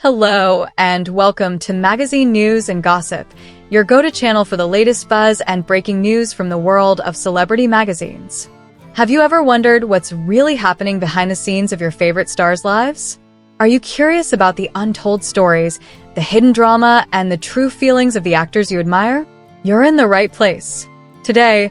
Hello, and welcome to Magazine News and Gossip, your go-to channel for the latest buzz and breaking news from the world of celebrity magazines. Have you ever wondered what's really happening behind the scenes of your favorite stars' lives? Are you curious about the untold stories, the hidden drama, and the true feelings of the actors you admire? You're in the right place. Today,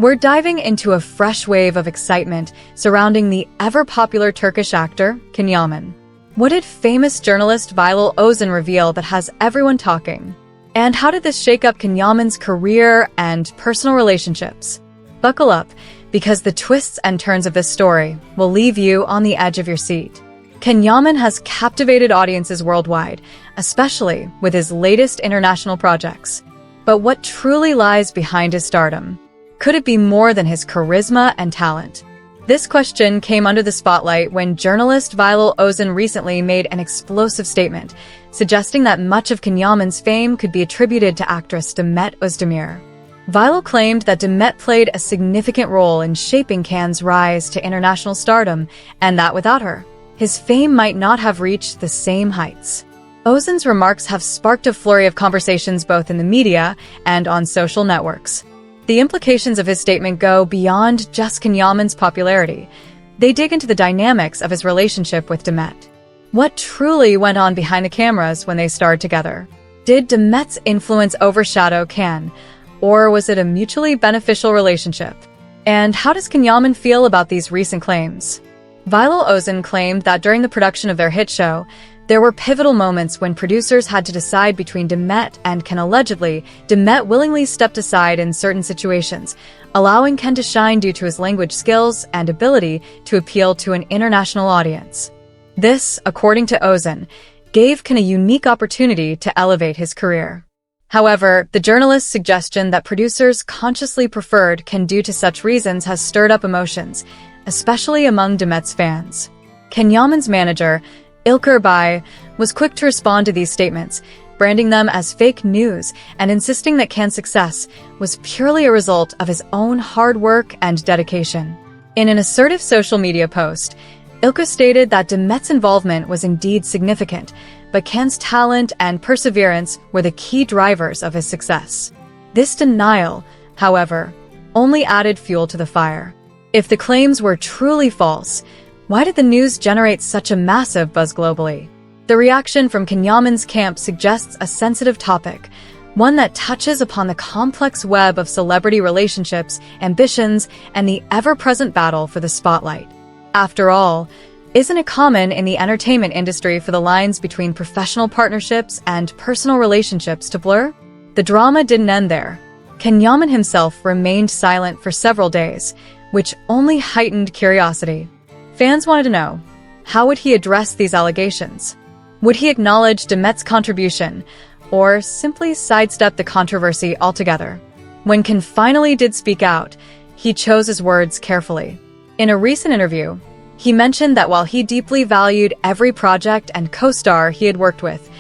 we're diving into a fresh wave of excitement surrounding the ever-popular Turkish actor, Yaman. What did famous journalist Bilal Ozan reveal that has everyone talking? And how did this shake up Yaman's career and personal relationships? Buckle up, because the twists and turns of this story will leave you on the edge of your seat. Yaman has captivated audiences worldwide, especially with his latest international projects. But what truly lies behind his stardom? Could it be more than his charisma and talent? This question came under the spotlight when journalist Bilal Ozan recently made an explosive statement, suggesting that much of Yaman's fame could be attributed to actress Dmet Emir. Bilal claimed that Dmet played a significant role in shaping Can's rise to international stardom, and that without her, his fame might not have reached the same heights. Ozan's remarks have sparked a flurry of conversations both in the media and on social networks. The implications of his statement go beyond just Yaman's popularity. They dig into the dynamics of his relationship with Dmet. What truly went on behind the cameras when they starred together? Did Dmet's influence overshadow Can, or was it a mutually beneficial relationship? And how does Yaman feel about these recent claims? Bilal Ozan claimed that during the production of their hit show, there were pivotal moments when producers had to decide between Dmet and Can. Allegedly, Dmet willingly stepped aside in certain situations, allowing Can to shine due to his language skills and ability to appeal to an international audience. This, according to Ozan, gave Can a unique opportunity to elevate his career. However, the journalist's suggestion that producers consciously preferred Can due to such reasons has stirred up emotions, especially among Dmet's fans. Yaman's manager, Ilker Bilgi, was quick to respond to these statements, branding them as fake news and insisting that Can's success was purely a result of his own hard work and dedication. In an assertive social media post, Ilker stated that Dmet's involvement was indeed significant, but Can's talent and perseverance were the key drivers of his success. This denial, however, only added fuel to the fire. If the claims were truly false, why did the news generate such a massive buzz globally? The reaction from Yaman's camp suggests a sensitive topic, one that touches upon the complex web of celebrity relationships, ambitions, and the ever-present battle for the spotlight. After all, isn't it common in the entertainment industry for the lines between professional partnerships and personal relationships to blur? The drama didn't end there. Yaman himself remained silent for several days, which only heightened curiosity. Fans wanted to know, how would he address these allegations? Would he acknowledge Dmet's contribution, or simply sidestep the controversy altogether? When Can finally did speak out, he chose his words carefully. In a recent interview, he mentioned that while he deeply valued every project and co-star he had worked with,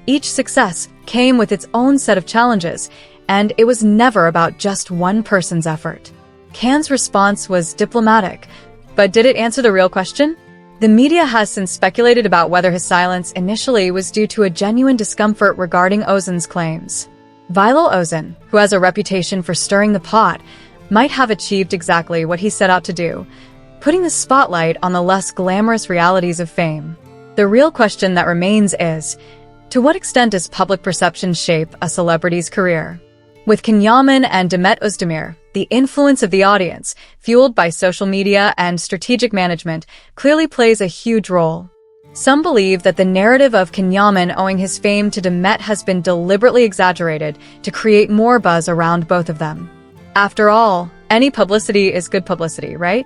each success came with its own set of challenges, and it was never about just one person's effort. Can's response was diplomatic, but did it answer the real question? The media has since speculated about whether his silence initially was due to a genuine discomfort regarding Ozan's claims. Bilal Ozan, who has a reputation for stirring the pot, might have achieved exactly what he set out to do, putting the spotlight on the less glamorous realities of fame. The real question that remains is, to what extent does public perception shape a celebrity's career? With Yaman and Dmet Emir, the influence of the audience, fueled by social media and strategic management, clearly plays a huge role. Some believe that the narrative of Yaman owing his fame to Dmet has been deliberately exaggerated to create more buzz around both of them. After all, any publicity is good publicity, right?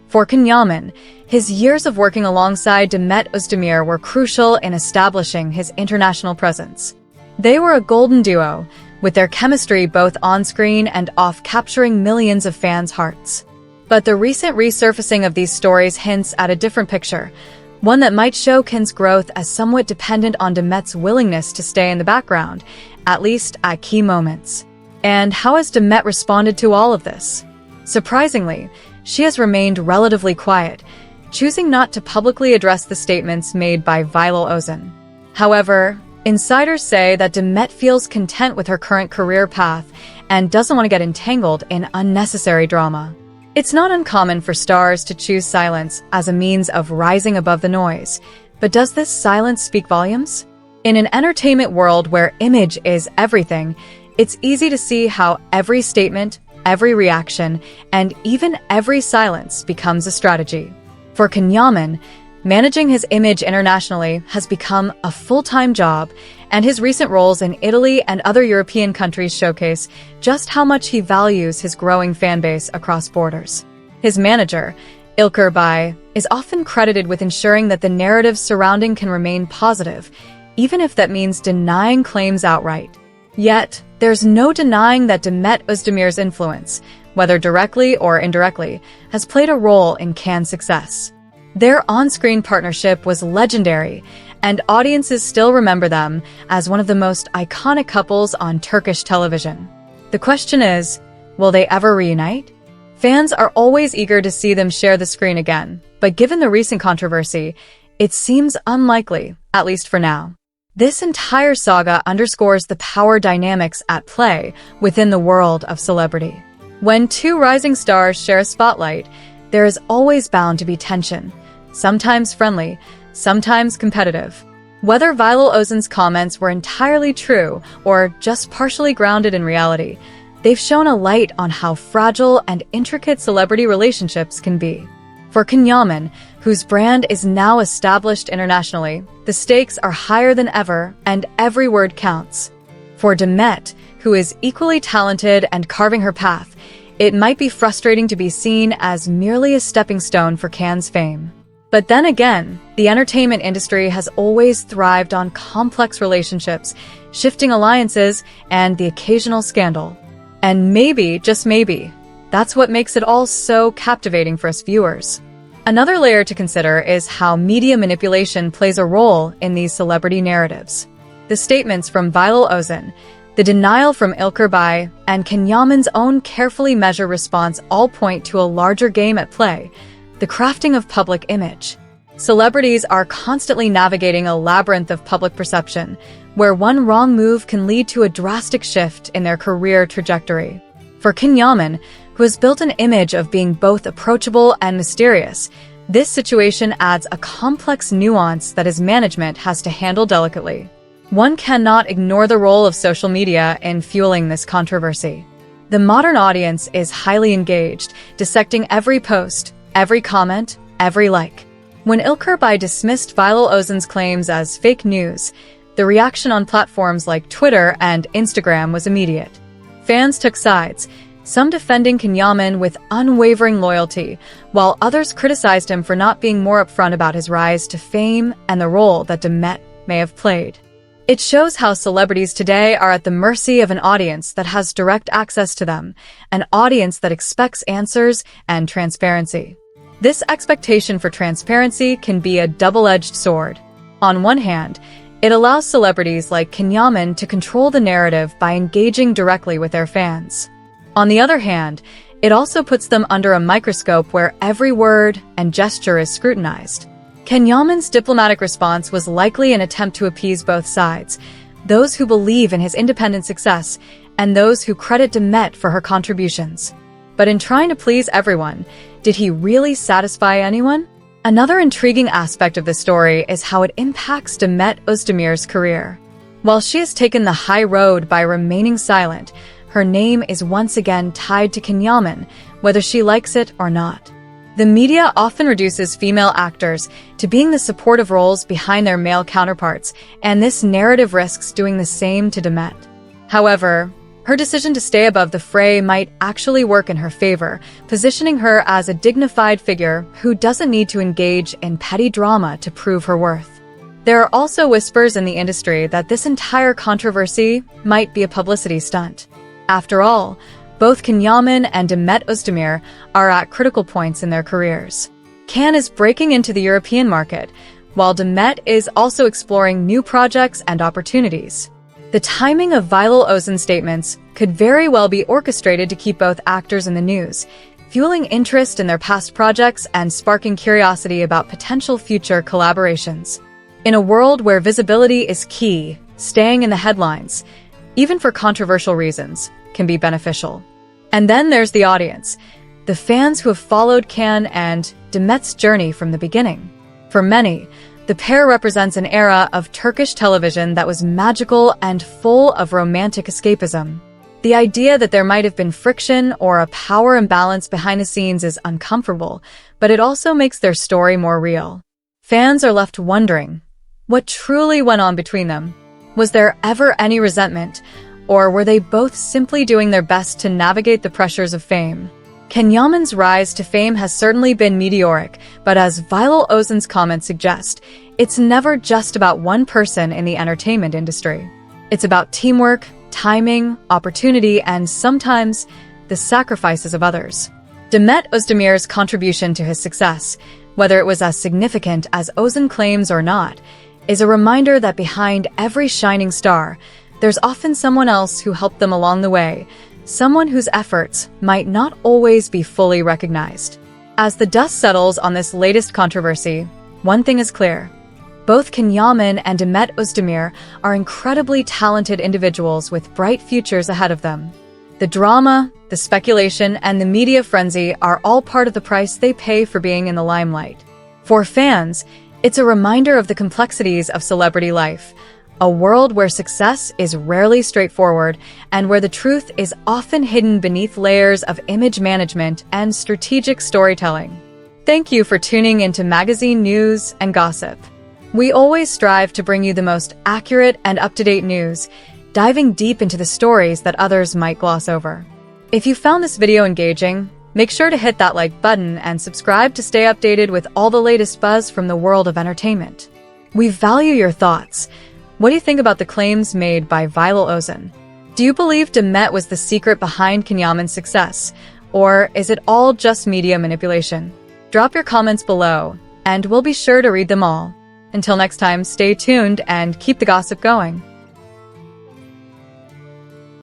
For Yaman, his years of working alongside Dmet Emir were crucial in establishing his international presence. They were a golden duo, with their chemistry both on-screen and off capturing millions of fans' hearts. But the recent resurfacing of these stories hints at a different picture, one that might show Can's growth as somewhat dependent on Dmet's willingness to stay in the background, at least at key moments. And how has Dmet responded to all of this? Surprisingly, she has remained relatively quiet, choosing not to publicly address the statements made by Bilal Ozan. However, insiders say that Dmet feels content with her current career path and doesn't want to get entangled in unnecessary drama. It's not uncommon for stars to choose silence as a means of rising above the noise, but does this silence speak volumes? In an entertainment world where image is everything, it's easy to see how every statement, every reaction, and even every silence becomes a strategy. For Yaman, managing his image internationally has become a full-time job, and his recent roles in Italy and other European countries showcase just how much he values his growing fanbase across borders. His manager, Ilker Bilgi, is often credited with ensuring that the narrative surrounding can remain positive, even if that means denying claims outright. Yet, there's no denying that Dmet Emir influence, whether directly or indirectly, has played a role in Cannes' success. Their on-screen partnership was legendary, and audiences still remember them as one of the most iconic couples on Turkish television. The question is, will they ever reunite? Fans are always eager to see them share the screen again, but given the recent controversy, it seems unlikely, at least for now. This entire saga underscores the power dynamics at play within the world of celebrity. When two rising stars share a spotlight, there is always bound to be tension, sometimes friendly, sometimes competitive. Whether Bilal Ozan's comments were entirely true or just partially grounded in reality, they've shown a light on how fragile and intricate celebrity relationships can be. For Yaman, whose brand is now established internationally, the stakes are higher than ever and every word counts. For Dmet, who is equally talented and carving her path, it might be frustrating to be seen as merely a stepping stone for Cannes' fame. But then again, the entertainment industry has always thrived on complex relationships, shifting alliances, and the occasional scandal. And maybe, just maybe, that's what makes it all so captivating for us viewers. Another layer to consider is how media manipulation plays a role in these celebrity narratives. The statements from Bilal Ozan, the denial from Ilker Bilgi, and Yaman's own carefully measured response all point to a larger game at play, the crafting of public image. Celebrities are constantly navigating a labyrinth of public perception, where one wrong move can lead to a drastic shift in their career trajectory. For Yaman, who has built an image of being both approachable and mysterious, this situation adds a complex nuance that his management has to handle delicately. One cannot ignore the role of social media in fueling this controversy. The modern audience is highly engaged, dissecting every post, every comment, every like. When Ilker Bilgi dismissed Bilal Ozan's claims as fake news, the reaction on platforms like Twitter and Instagram was immediate. Fans took sides, some defending Yaman with unwavering loyalty, while others criticized him for not being more upfront about his rise to fame and the role that Dmet may have played. It shows how celebrities today are at the mercy of an audience that has direct access to them, an audience that expects answers and transparency. This expectation for transparency can be a double-edged sword. On one hand, it allows celebrities like Yaman to control the narrative by engaging directly with their fans. On the other hand, it also puts them under a microscope where every word and gesture is scrutinized. Yaman's diplomatic response was likely an attempt to appease both sides, those who believe in his independent success and those who credit Dmet for her contributions. But in trying to please everyone, did he really satisfy anyone? Another intriguing aspect of the story is how it impacts Dmet Özdemir's career. While she has taken the high road by remaining silent, her name is once again tied to Yaman, whether she likes it or not. The media often reduces female actors to being the supportive roles behind their male counterparts, and this narrative risks doing the same to Dmet. However, her decision to stay above the fray might actually work in her favor, positioning her as a dignified figure who doesn't need to engage in petty drama to prove her worth. There are also whispers in the industry that this entire controversy might be a publicity stunt. After all, both Yaman and Dmet Özdemir are at critical points in their careers. Cannes is breaking into the European market, while Dmet is also exploring new projects and opportunities. The timing of Bilal Ozan's statements could very well be orchestrated to keep both actors in the news, fueling interest in their past projects and sparking curiosity about potential future collaborations. In a world where visibility is key, staying in the headlines, even for controversial reasons, can be beneficial. And then there's the audience, the fans who have followed Can and Dmet's journey from the beginning. For many, the pair represents an era of Turkish television that was magical and full of romantic escapism. The idea that there might have been friction or a power imbalance behind the scenes is uncomfortable, but it also makes their story more real. Fans are left wondering, what truly went on between them? Was there ever any resentment, or were they both simply doing their best to navigate the pressures of fame? Can Yaman's rise to fame has certainly been meteoric, but as Viral Ozan's comments suggest, it's never just about one person in the entertainment industry. It's about teamwork, timing, opportunity, and sometimes the sacrifices of others. Dmet Özdemir's contribution to his success, whether it was as significant as Ozan claims or not, is a reminder that behind every shining star, there's often someone else who helped them along the way, someone whose efforts might not always be fully recognized. As the dust settles on this latest controversy, one thing is clear. Both Yaman and Dmet Özdemir are incredibly talented individuals with bright futures ahead of them. The drama, the speculation, and the media frenzy are all part of the price they pay for being in the limelight. For fans, it's a reminder of the complexities of celebrity life, a world where success is rarely straightforward and where the truth is often hidden beneath layers of image management and strategic storytelling. Thank you for tuning into magazine news and gossip. We always strive to bring you the most accurate and up-to-date news, diving deep into the stories that others might gloss over. If you found this video engaging, make sure to hit that like button and subscribe to stay updated with all the latest buzz from the world of entertainment. We value your thoughts. What do you think about the claims made by Viral Ozan? Do you believe Dmet was the secret behind Yaman's success, or is it all just media manipulation? Drop your comments below, and we'll be sure to read them all. Until next time, stay tuned and keep the gossip going.